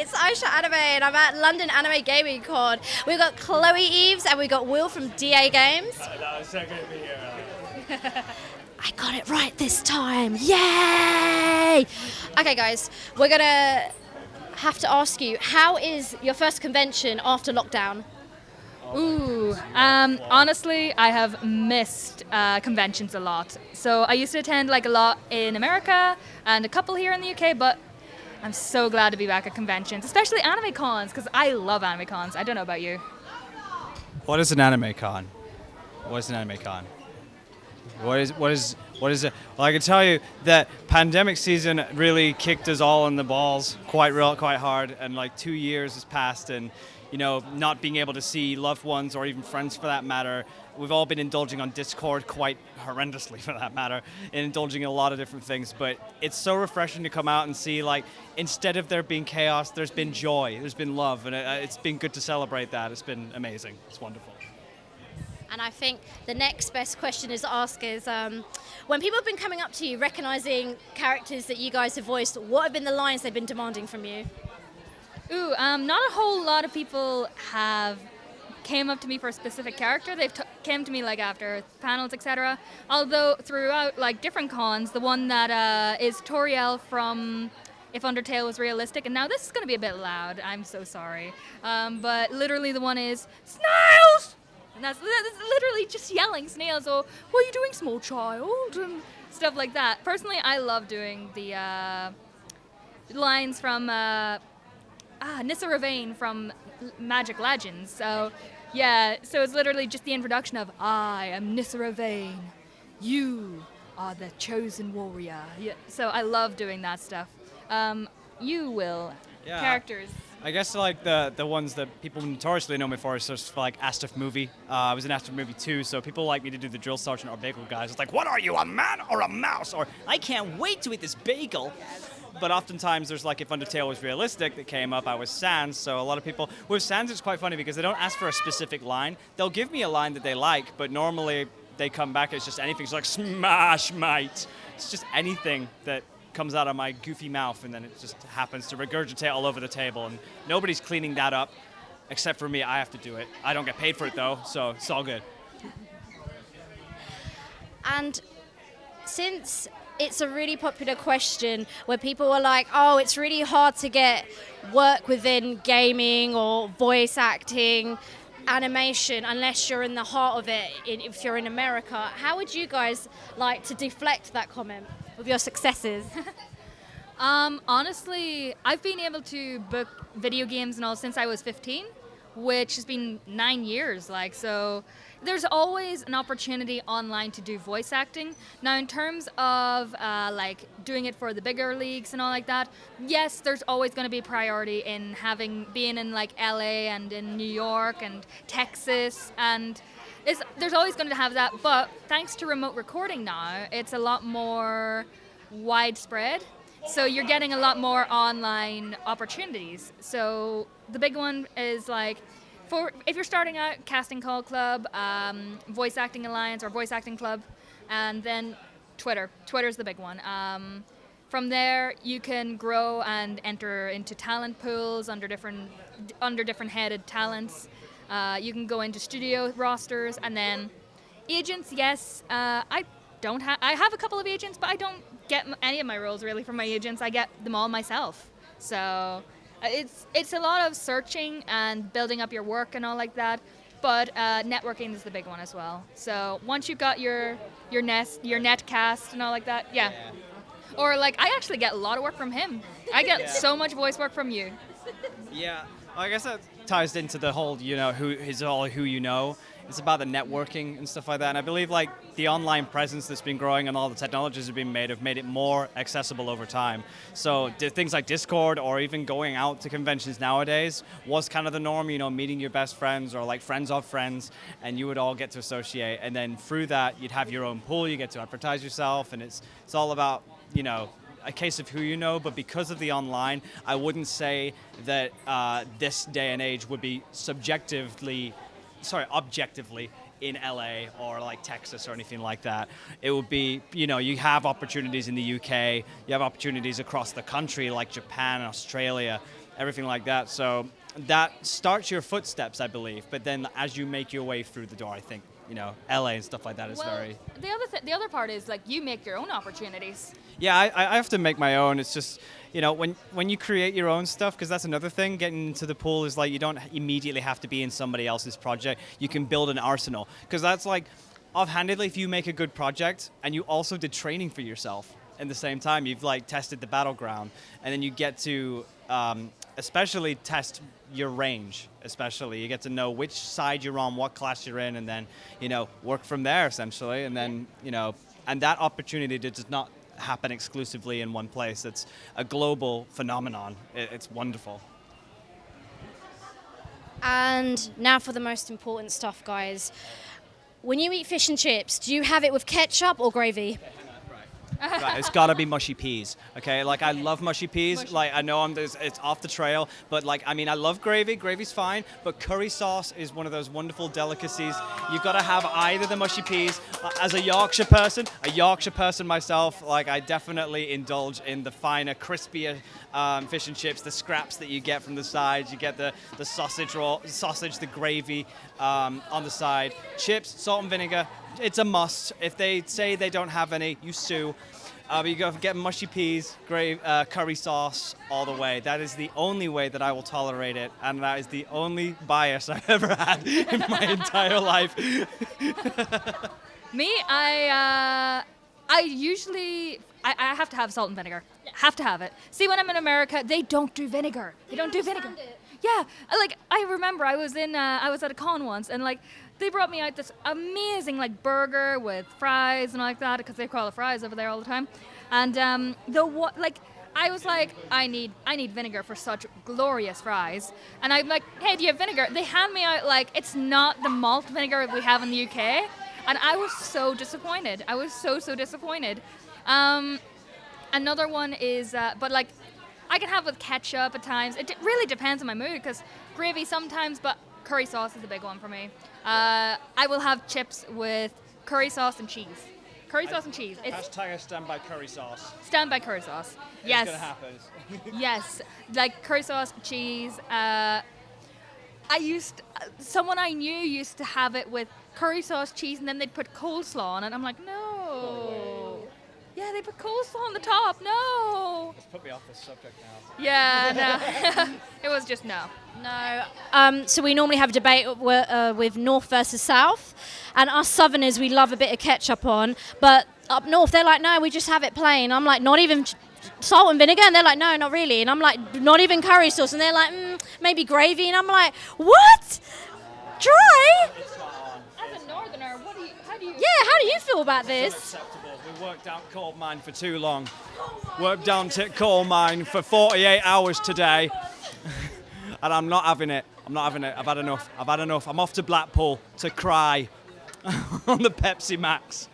it's Aisha Anime and I'm at London Anime Gaming Con. We've got Chloe Eves and we've got Will from DA Games. That was so good to be here. I got it right this time. Yay! Okay, guys, we're going to have to ask you, how is your first convention after lockdown? Honestly, I have missed conventions a lot. So I used to attend like a lot in America and a couple here in the UK, but I'm so glad to be back at conventions, especially anime cons, because I love anime cons. I don't know about you. What is an anime con? What is an anime con? What is it? Well, I can tell you that pandemic season really kicked us all in the balls quite hard, and like 2 years has passed, and not being able to see loved ones or even friends for that matter. We've all been indulging on Discord quite horrendously for that matter, and indulging in a lot of different things, but it's so refreshing to come out and see, like, instead of there being chaos, there's been joy, there's been love, and it's been good to celebrate that. It's been amazing. It's wonderful. And I think the next best question to ask is, when people have been coming up to you, recognizing characters that you guys have voiced, what have been the lines they've been demanding from you? Not a whole lot of people have came up to me for a specific character. They've came to me like after panels, etc. Although throughout like different cons, the one that is Toriel from If Undertale Was Realistic, and now this is going to be a bit loud, I'm so sorry. But literally the one is, Snails! And that's literally just yelling Snails, or what are you doing, small child? And stuff like that. Personally, I love doing the lines from Nissa Ravane from Magic Legends. So, yeah, so it's literally just the introduction of, I am Nissa Ravane. You are the chosen warrior. Yeah, so I love doing that stuff. You will. Yeah. Characters. I guess like the ones that people notoriously know me for is just like Astaf Movie. I was in Astaf Movie 2, so people like me to do the drill sergeant or bagel guys. It's like, what are you, a man or a mouse? Or I can't wait to eat this bagel. But oftentimes there's like If Undertale Was Realistic that came up, I was Sans, so a lot of people, with Sans it's quite funny because they don't ask for a specific line. They'll give me a line that they like, but normally they come back as just anything. It's like, smash, mate. It's just anything that comes out of my goofy mouth, and then it just happens to regurgitate all over the table, and nobody's cleaning that up except for me. I have to do it. I don't get paid for it though, so it's all good. And since it's a really popular question where people are like, oh, it's really hard to get work within gaming or voice acting, animation, unless you're in the heart of it, if you're in America, how would you guys like to deflect that comment with your successes? Honestly, I've been able to book video games and all since I was 15, which has been 9 years, so there's always an opportunity online to do voice acting. Now, in terms of doing it for the bigger leagues and all like that, yes, there's always going to be priority in being in like LA and in New York and Texas, and there's always going to have that. But thanks to remote recording now, it's a lot more widespread. So you're getting a lot more online opportunities. So the big one is if you're starting out, Casting Call Club, Voice Acting Alliance or Voice Acting Club, and then Twitter. Twitter's the big one. From there, you can grow and enter into talent pools under different headed talents. You can go into studio rosters, and then agents. Yes, I have a couple of agents, but I don't get any of my roles really from my agents. I get them all myself. So it's a lot of searching and building up your work and all like that, but networking is the big one as well. So once you've got your net cast and all like that, yeah. Or I actually get a lot of work from him. I get so much voice work from you. Yeah, I guess that ties into the whole, who you know. It's about the networking and stuff like that. And I believe the online presence that's been growing and all the technologies that have been made have made it more accessible over time. So things like Discord or even going out to conventions nowadays was kind of the norm, meeting your best friends or friends of friends, and you would all get to associate. And then through that, you'd have your own pool, you get to advertise yourself, and it's all about, a case of who you know. But because of the online, I wouldn't say that this day and age would be objectively in LA or Texas or anything like that. It would be, you have opportunities in the UK, you have opportunities across the country like Japan and Australia. everything like that. So that starts your footsteps, I believe. But then as you make your way through the door, I think, LA and stuff like that is very... The other part is like you make your own opportunities. Yeah, I have to make my own. It's just, when you create your own stuff, because that's another thing, getting into the pool is like you don't immediately have to be in somebody else's project. You can build an arsenal. Because that's like, offhandedly, if you make a good project and you also did training for yourself in the same time, you've like tested the battleground, and then you get to especially test your range, especially. You get to know which side you're on, what class you're in, and then, work from there, essentially. And then, and that opportunity does not happen exclusively in one place. It's a global phenomenon. It's wonderful. And now for the most important stuff, guys. When you eat fish and chips, do you have it with ketchup or gravy? Right, it's got to be mushy peas, okay? Like, I love mushy peas. Like, I know it's off the trail, but like, I mean, I love gravy. Gravy's fine, but curry sauce is one of those wonderful delicacies. You've got to have either the mushy peas. As a Yorkshire person myself, like, I definitely indulge in the finer, crispier fish and chips, the scraps that you get from the sides. You get the sausage, the gravy on the side. Chips, salt and vinegar. It's a must. If they say they don't have any, you sue. But you go get mushy peas, curry sauce all the way. That is the only way that I will tolerate it, and that is the only bias I've ever had in my entire life. Me, I usually have to have salt and vinegar. Have to have it. See, when I'm in America, they don't do vinegar. They don't do vinegar. Yeah, like I remember I was at a con once, and like they brought me out this amazing like burger with fries and like that, because they call it fries over there all the time. And I was like, I need vinegar for such glorious fries. And I'm like, hey, do you have vinegar? They hand me out like it's not the malt vinegar we have in the UK, and I was so disappointed. I was so disappointed. Another one is, but like, I can have with ketchup at times. It really depends on my mood, because gravy sometimes, but curry sauce is a big one for me. I will have chips with curry sauce and cheese. Curry sauce and cheese. Hashtag stand by curry sauce. Stand by curry sauce. Yes. It's gonna happen. Yes, like curry sauce, cheese. Someone I knew used to have it with curry sauce, cheese, and then they'd put coleslaw on it. I'm like, no. Yeah, they put coleslaw on the top. No. Just put me off this subject now. Yeah, no. It was just no. No. So we normally have a debate with North versus South, and us Southerners, we love a bit of ketchup on, but up North, they're like, no, we just have it plain. I'm like, not even salt and vinegar? And they're like, no, not really. And I'm like, not even curry sauce? And they're like, maybe gravy. And I'm like, what? Dry? As a Northerner, how do you... Yeah, how do you feel about this? Unacceptable. We worked out coal mine for too long. Worked down to coal mine for 48 hours today. And I'm not having it. I've had enough. I'm off to Blackpool to cry on the Pepsi Max.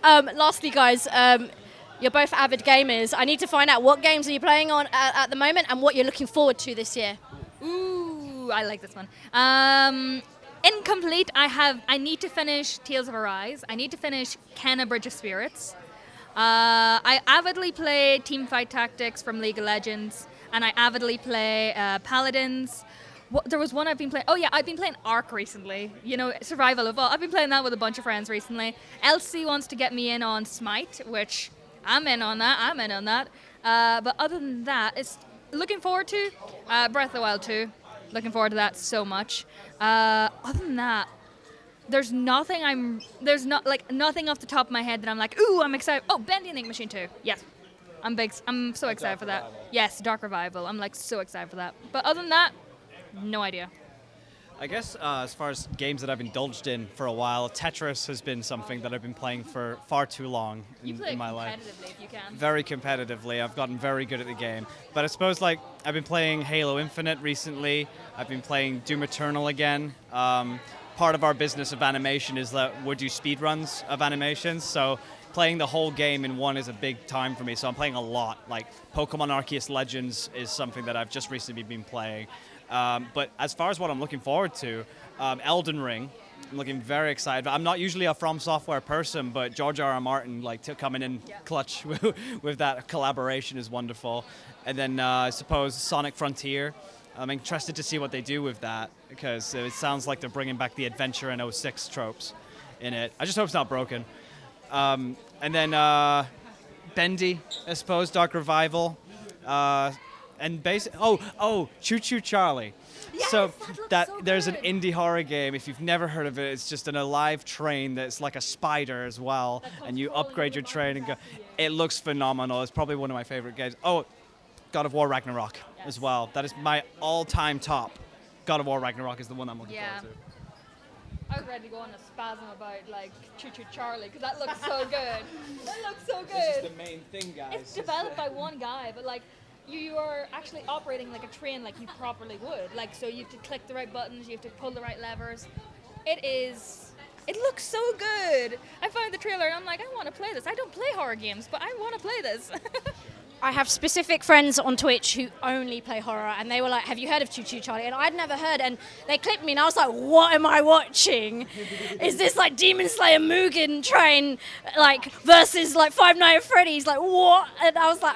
Lastly, guys, you're both avid gamers. I need to find out what games are you playing on at the moment and what you're looking forward to this year. Ooh, I like this one. Incomplete. I need to finish Tales of Arise. I need to finish Kenna Bridge of Spirits. I avidly play Teamfight Tactics from League of Legends, and I avidly play Paladins. There was one I've been playing. Oh yeah, I've been playing Ark recently. Survival Evolved. I've been playing that with a bunch of friends recently. Elsie wants to get me in on Smite, which I'm in on that. But other than that, it's looking forward to Breath of the Wild 2. Looking forward to that so much. Other than that, there's nothing off the top of my head that I'm like, ooh, I'm excited. Oh, Bending the Machine 2. Yes. I'm so excited for that. Yes, Dark Revival. I'm like so excited for that. But other than that, no idea. I guess as far as games that I've indulged in for a while, Tetris has been something that I've been playing for far too long in my life. Competitively if you can. Very competitively. I've gotten very good at the game. But I suppose I've been playing Halo Infinite recently. I've been playing Doom Eternal again. Part of our business of animation is that we do speedruns of animations. So playing the whole game in one is a big time for me. So I'm playing a lot. Like Pokemon Arceus Legends is something that I've just recently been playing. But as far as what I'm looking forward to, Elden Ring, I'm looking very excited. I'm not usually a From Software person, but George R.R. Martin, like, coming in clutch with that collaboration is wonderful. And then I suppose Sonic Frontier. I'm interested to see what they do with that, because it sounds like they're bringing back the adventure and '06 tropes in it. I just hope it's not broken. And then Bendy, I suppose, Dark Revival. And Choo Choo Charlie. So there's an indie horror game. If you've never heard of it, it's just an alive train that's like a spider as well, and you upgrade your train and go. It looks phenomenal. It's probably one of my favorite games. Oh, God of War Ragnarok as well. That is my all-time top. God of War Ragnarok is the one I'm looking forward to. I was ready to go on a spasm about like Choo Choo Charlie because that looks so good. That looks so good. This is the main thing, guys. It's developed by one guy, but like you are actually operating like a train like you properly would. Like so you have to click the right buttons, you have to pull the right levers. It looks so good. I found the trailer and I'm like, I want to play this. I don't play horror games, but I want to play this. I have specific friends on Twitch who only play horror, and they were like, have you heard of Choo Choo Charlie? And I'd never heard, and they clipped me, and I was like, what am I watching? Is this like Demon Slayer Mugen Train, like, versus like Five Nights at Freddy's? Like, what? And I was like,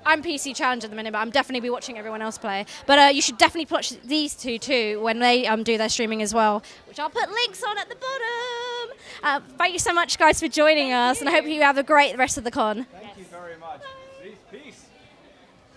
I'm PC Challenge at the minute, but I'm definitely be watching everyone else play. But you should definitely watch these two too when they do their streaming as well, which I'll put links on at the bottom. Thank you so much, guys, for joining us, and I hope you have a great rest of the con. Thank you very much.